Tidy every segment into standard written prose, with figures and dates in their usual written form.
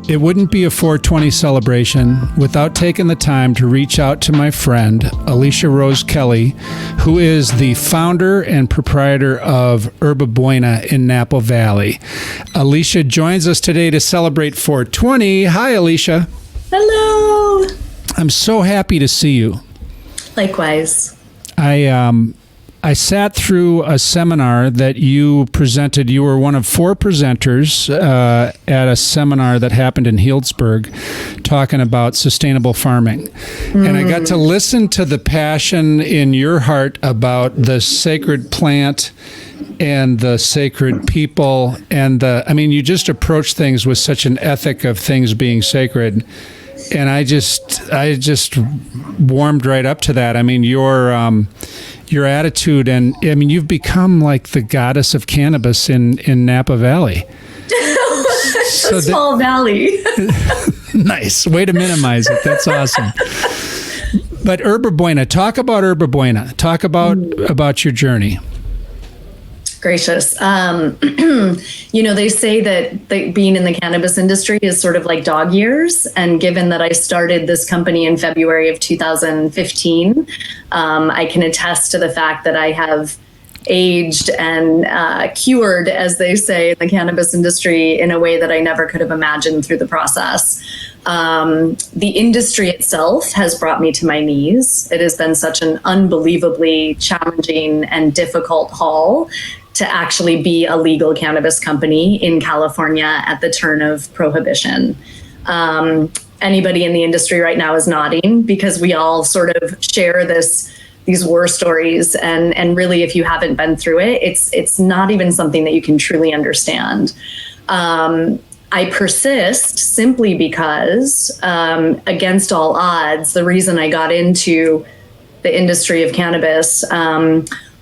It wouldn't be a 420 celebration without taking the time to reach out to my friend, Alicia Rose Kelly, who is the founder and proprietor of Herba Buena in Napa Valley. Alicia joins us today to celebrate 420. Hi, Alicia. Hello. I'm so happy to see you. Likewise. I sat through a seminar that you presented. You were one of 4 presenters at a seminar that happened in Healdsburg talking about sustainable farming. And I got to listen to the passion in your heart about the sacred plant and the sacred people. And you just approach things with such an ethic of things being sacred. And I just warmed right up to that. I mean, your attitude, and I mean, you've become like the goddess of cannabis in Napa Valley. So small valley. Nice way to minimize it. That's awesome. But Herba Buena, talk about Herba Buena. Talk about your journey. Gracious. They say that being in the cannabis industry is sort of like dog years. And given that I started this company in February of 2015, I can attest to the fact that I have aged and cured, as they say, in the cannabis industry in a way that I never could have imagined through the process. The industry itself has brought me to my knees. It has been such an unbelievably challenging and difficult haul to actually be a legal cannabis company in California at the turn of prohibition. Anybody in the industry right now is nodding because we all sort of share these war stories. And really, if you haven't been through it, it's not even something that you can truly understand. I persist simply because, against all odds, the reason I got into the industry of cannabis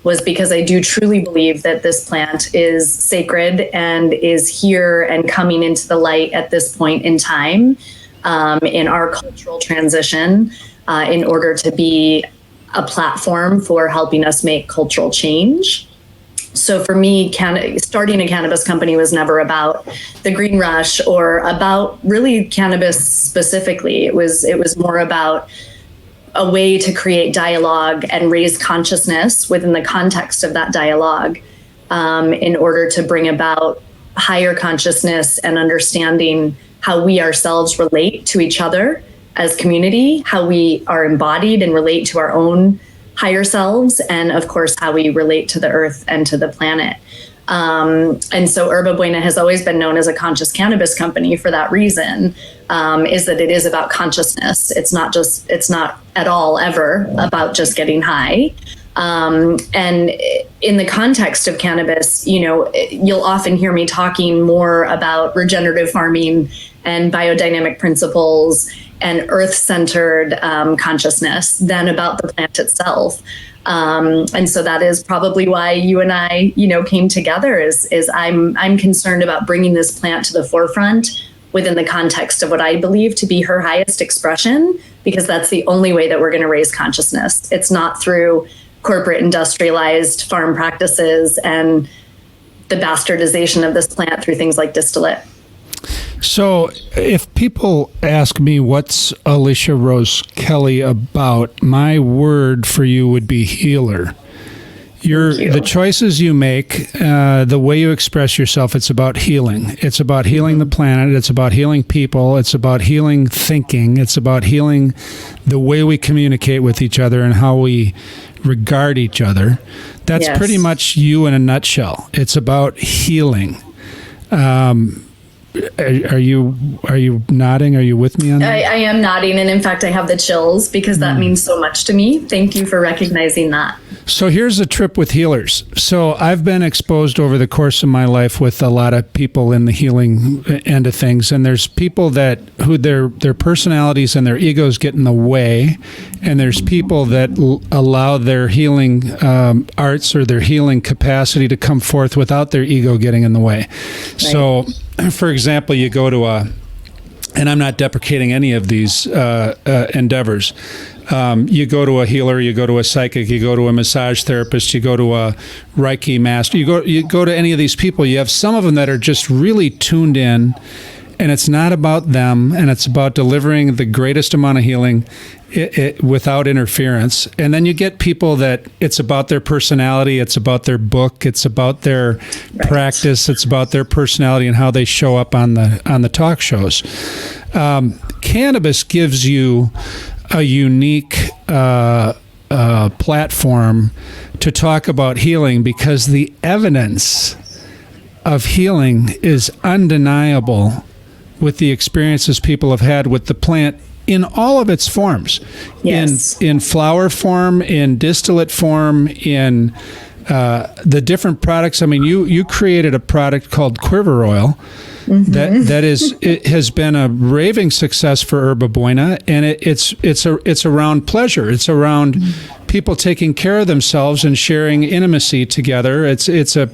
was because I do truly believe that this plant is sacred and is here and coming into the light at this point in time in our cultural transition in order to be a platform for helping us make cultural change. So for me, starting a cannabis company was never about the green rush or about really cannabis specifically. It was more about a way to create dialogue and raise consciousness within the context of that dialogue in order to bring about higher consciousness and understanding how we ourselves relate to each other as community, how we are embodied and relate to our own higher selves, and of course, how we relate to the earth and to the planet. And so Herba Buena has always been known as a conscious cannabis company for that reason, is that it is about consciousness. It's not at all ever about just getting high. And in the context of cannabis, you'll often hear me talking more about regenerative farming and biodynamic principles and earth-centered consciousness than about the plant itself. And so that is probably why you and I, came together is I'm concerned about bringing this plant to the forefront within the context of what I believe to be her highest expression, because that's the only way that we're going to raise consciousness. It's not through corporate industrialized farm practices and the bastardization of this plant through things like distillate. So if people ask me what's Alicia Rose Kelly about, my word for you would be healer. The choices you make, the way you express yourself, it's about healing. It's about healing the planet. It's about healing people. It's about healing thinking. It's about healing the way we communicate with each other and how we regard each other. That's pretty much you in a nutshell. It's about healing. Are you nodding? Are you with me on that? I am nodding, and in fact, I have the chills because that means so much to me. Thank you for recognizing that. So here's a trip with healers. So I've been exposed over the course of my life with a lot of people in the healing end of things, and there's people who their personalities and their egos get in the way, and there's people that allow their healing arts or their healing capacity to come forth without their ego getting in the way. Right. So, for example, you go to and I'm not deprecating any of these endeavors. You go to a healer, you go to a psychic, you go to a massage therapist, you go to a Reiki master, you go to any of these people. You have some of them that are just really tuned in and it's not about them, and it's about delivering the greatest amount of healing without interference. And then you get people that it's about their personality, it's about their book, it's about their practice, it's about their personality and how they show up on the talk shows. Cannabis gives you a unique platform to talk about healing, because the evidence of healing is undeniable with the experiences people have had with the plant in all of its forms. Yes. In flower form, in distillate form, in the different products. I mean, you created a product called Quiver Oil. It has been a raving success for Herba Buena, and it's around pleasure. It's around people taking care of themselves and sharing intimacy together. It's a.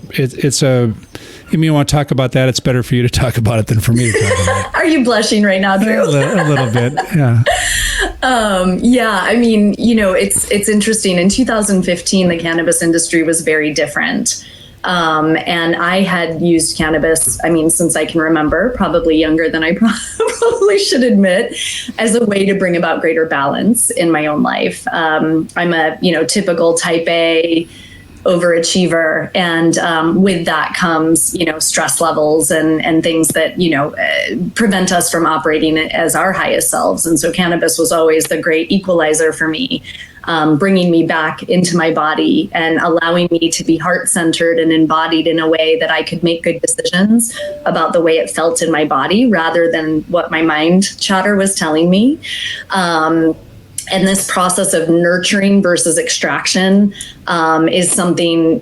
If you want to talk about that, it's better for you to talk about it than for me to talk about it. Are you blushing right now, Drew? A little bit, yeah. Yeah, I mean, it's interesting. In 2015, the cannabis industry was very different. And I had used cannabis, since I can remember, probably younger than I probably should admit, as a way to bring about greater balance in my own life. I'm a, typical type A overachiever. And with that comes, stress levels and things that, prevent us from operating as our highest selves. And so cannabis was always the great equalizer for me. Bringing me back into my body and allowing me to be heart-centered and embodied in a way that I could make good decisions about the way it felt in my body rather than what my mind chatter was telling me. And this process of nurturing versus extraction is something,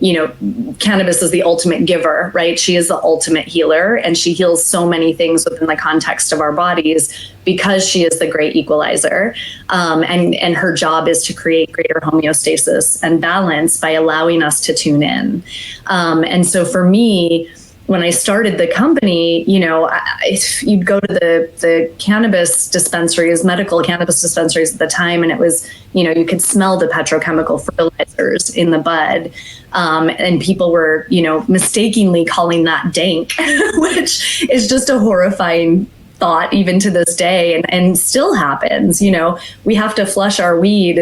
cannabis is the ultimate giver, right? She is the ultimate healer, and she heals so many things within the context of our bodies because she is the great equalizer. And her job is to create greater homeostasis and balance by allowing us to tune in. And so for me, when I started the company, you'd go to the cannabis dispensaries, medical cannabis dispensaries at the time, and it was, you could smell the petrochemical fertilizers in the bud. And people were, mistakenly calling that dank, which is just a horrifying thought even to this day, and still happens. We have to flush our weed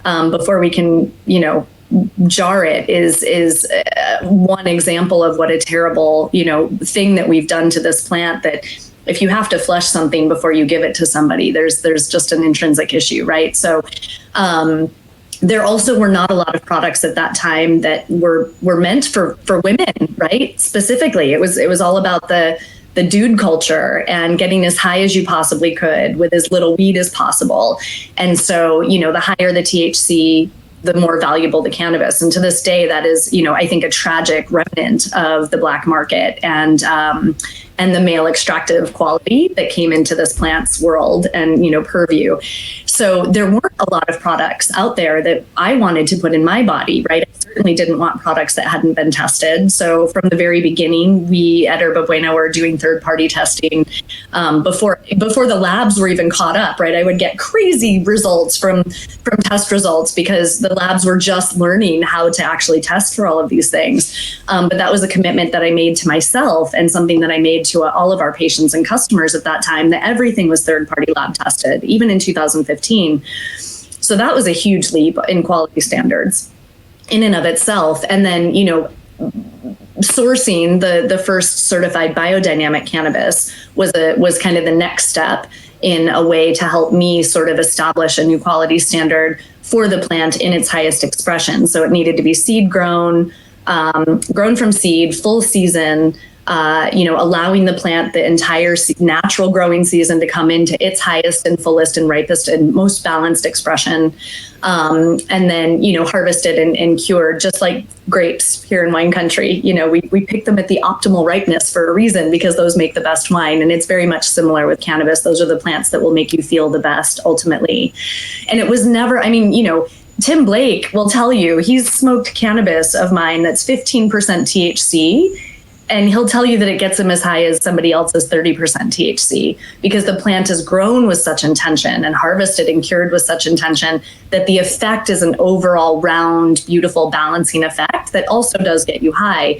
before we can, jar it is one example of what a terrible, thing that we've done to this plant, that if you have to flush something before you give it to somebody, there's just an intrinsic issue, right? So, there also were not a lot of products at that time that were meant for women, right? Specifically, it was all about the dude culture and getting as high as you possibly could with as little weed as possible. And so, the higher the THC, the more valuable the cannabis. And to this day, that is, I think, a tragic remnant of the black market and the male extractive quality that came into this plant's world and, purview. So there weren't a lot of products out there that I wanted to put in my body, right? I certainly didn't want products that hadn't been tested. So from the very beginning, we at Herba Buena were doing third-party testing before the labs were even caught up, right? I would get crazy results from test results because the labs were just learning how to actually test for all of these things. But that was a commitment that I made to myself and something that I made to all of our patients and customers at that time, that everything was third-party lab tested, even in 2015. So that was a huge leap in quality standards in and of itself. And then, sourcing the first certified biodynamic cannabis was kind of the next step in a way to help me sort of establish a new quality standard for the plant in its highest expression. So it needed to be seed grown from seed, full season, allowing the plant the entire natural growing season to come into its highest and fullest and ripest and most balanced expression. And then, harvested and cured just like grapes here in wine country. We pick them at the optimal ripeness for a reason, because those make the best wine. And it's very much similar with cannabis. Those are the plants that will make you feel the best ultimately. And it was never, Tim Blake will tell you, he's smoked cannabis of mine that's 15% THC. and he'll tell you that it gets him as high as somebody else's 30% THC, because the plant is grown with such intention and harvested and cured with such intention that the effect is an overall round, beautiful balancing effect that also does get you high.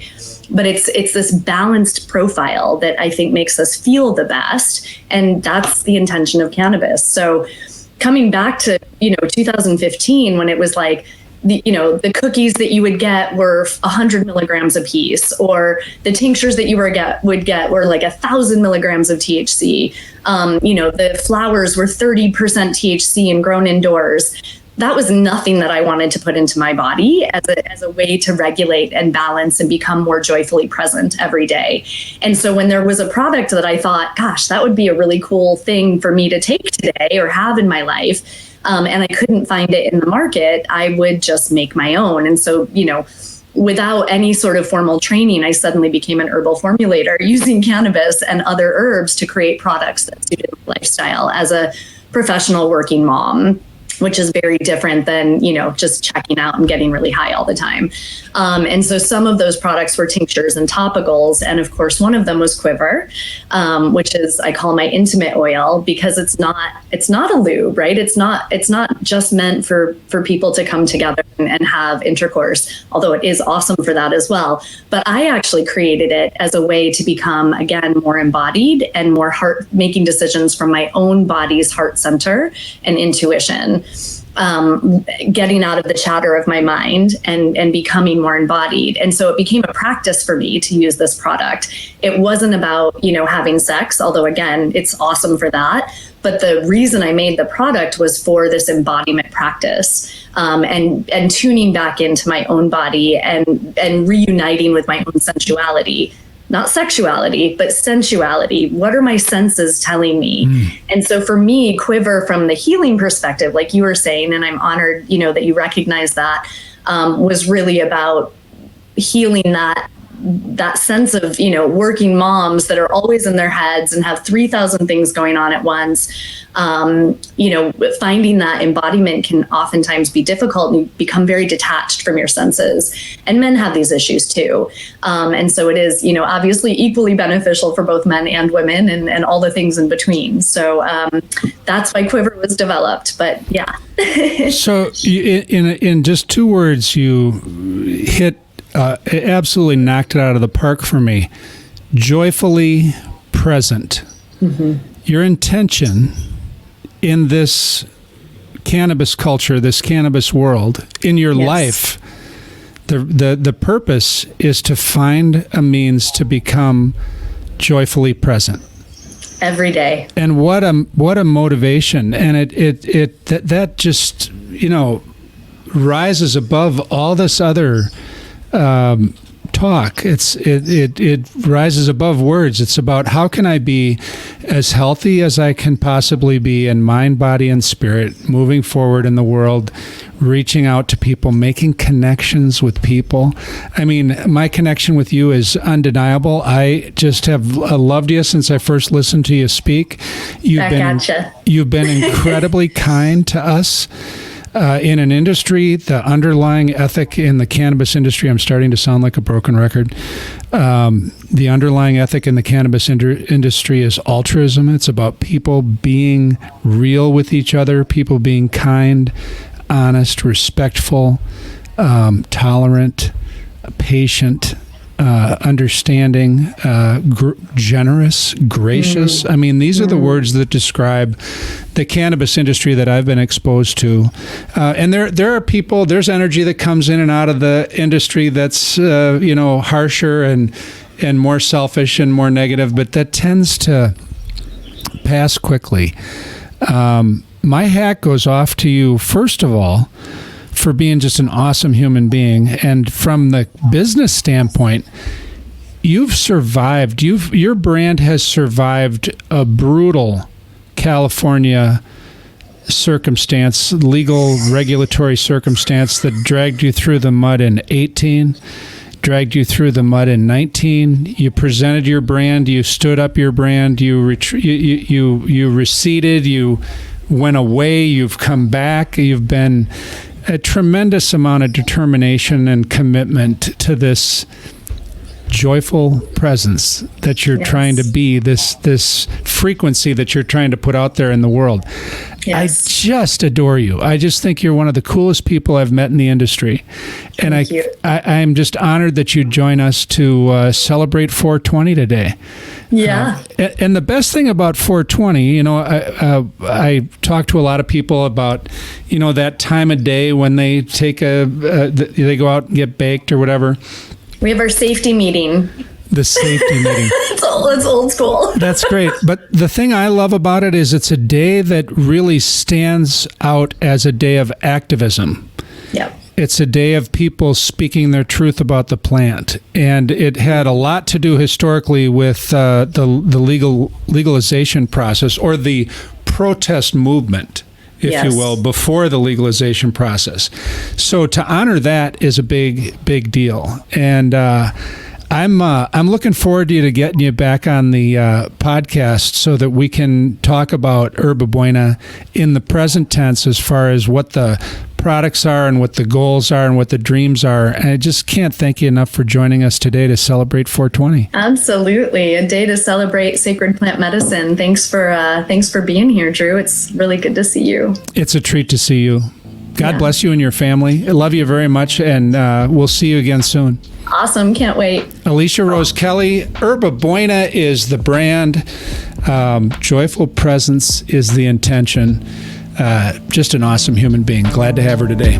But it's this balanced profile that I think makes us feel the best. And that's the intention of cannabis. So coming back to, 2015, when it was like, the cookies that you would get were 100 milligrams a piece, or the tinctures that you would get were like 1,000 milligrams of THC. The flowers were 30% THC and grown indoors. That was nothing that I wanted to put into my body as a way to regulate and balance and become more joyfully present every day. And so when there was a product that I thought, gosh, that would be a really cool thing for me to take today or have in my life, and I couldn't find it in the market, I would just make my own. And so, without any sort of formal training, I suddenly became an herbal formulator using cannabis and other herbs to create products that suited my lifestyle as a professional working mom, which is very different than, just checking out and getting really high all the time. And so some of those products were tinctures and topicals. And of course, one of them was Quiver, which is, I call my intimate oil, because it's not a lube, right? It's not just meant for people to come together and have intercourse, although it is awesome for that as well. But I actually created it as a way to become, again, more embodied and more making decisions from my own body's heart center and intuition. Getting out of the chatter of my mind and becoming more embodied. And so it became a practice for me to use this product. It wasn't about, having sex, although again, it's awesome for that. But the reason I made the product was for this embodiment practice, and tuning back into my own body and reuniting with my own sensuality. Not sexuality, but sensuality. What are my senses telling me? And so for me, Quiver, from the healing perspective, like you were saying, and I'm honored, that you recognize that, was really about healing that sense of, working moms that are always in their heads and have 3,000 things going on at once. Finding that embodiment can oftentimes be difficult, and you become very detached from your senses. And men have these issues too. And so it is, obviously equally beneficial for both men and women and all the things in between. So that's why Quiver was developed. But yeah. So in just 2 words, you hit absolutely knocked it out of the park for me. Joyfully present. Mm-hmm. Your intention in this cannabis culture, this cannabis world, in your life, the purpose is to find a means to become joyfully present every day. And what a motivation! And that just rises above all this other talk. It rises above words. It's about how can I be as healthy as I can possibly be in mind, body, and spirit, moving forward in the world, reaching out to people, making connections with people. I mean, my connection with you is undeniable. I just have loved you since I first listened to you speak. You've been incredibly kind to us. In an industry, the underlying ethic in the cannabis industry, I'm starting to sound like a broken record. The underlying ethic in the cannabis industry is altruism. It's about people being real with each other, people being kind, honest, respectful, tolerant, patient, understanding, generous, gracious. I mean, these are the words that describe the cannabis industry that I've been exposed to. And there are people, there's energy that comes in and out of the industry that's, harsher and more selfish and more negative, but that tends to pass quickly. My hat goes off to you, first of all, for being just an awesome human being. And from the business standpoint, you've survived. Your brand has survived a brutal California circumstance, legal regulatory circumstance that dragged you through the mud in 18, dragged you through the mud in 19. You presented your brand, you stood up your brand, you receded, you went away, you've come back, you've been a tremendous amount of determination and commitment to this joyful presence that you're trying to be, this frequency that you're trying to put out there in the world. Yes. I just adore you. I just think you're one of the coolest people I've met in the industry. And I'm just honored that you join us to celebrate 420 today. Yeah. And the best thing about 420, I talk to a lot of people about, that time of day when they take they go out and get baked or whatever. We have our safety meeting. The safety meeting. It's old school. That's great. But the thing I love about it is it's a day that really stands out as a day of activism. Yep. It's a day of people speaking their truth about the plant. And it had a lot to do historically with the legalization process, or the protest movement, if you will, before the legalization process. So to honor that is a big deal. And I'm looking forward to getting you back on the podcast so that we can talk about Herba Buena in the present tense, as far as what the products are and what the goals are and what the dreams are. And I just can't thank you enough for joining us today to celebrate 420. Absolutely. A day to celebrate sacred plant medicine. Thanks for being here, Drew. It's really good to see you. It's a treat to see you. God bless you and your family. I love you very much, and we'll see you again soon. Awesome. Can't wait. Alicia Rose Kelly. Herba Buena is the brand. Joyful Presence is the intention. Just an awesome human being. Glad to have her today.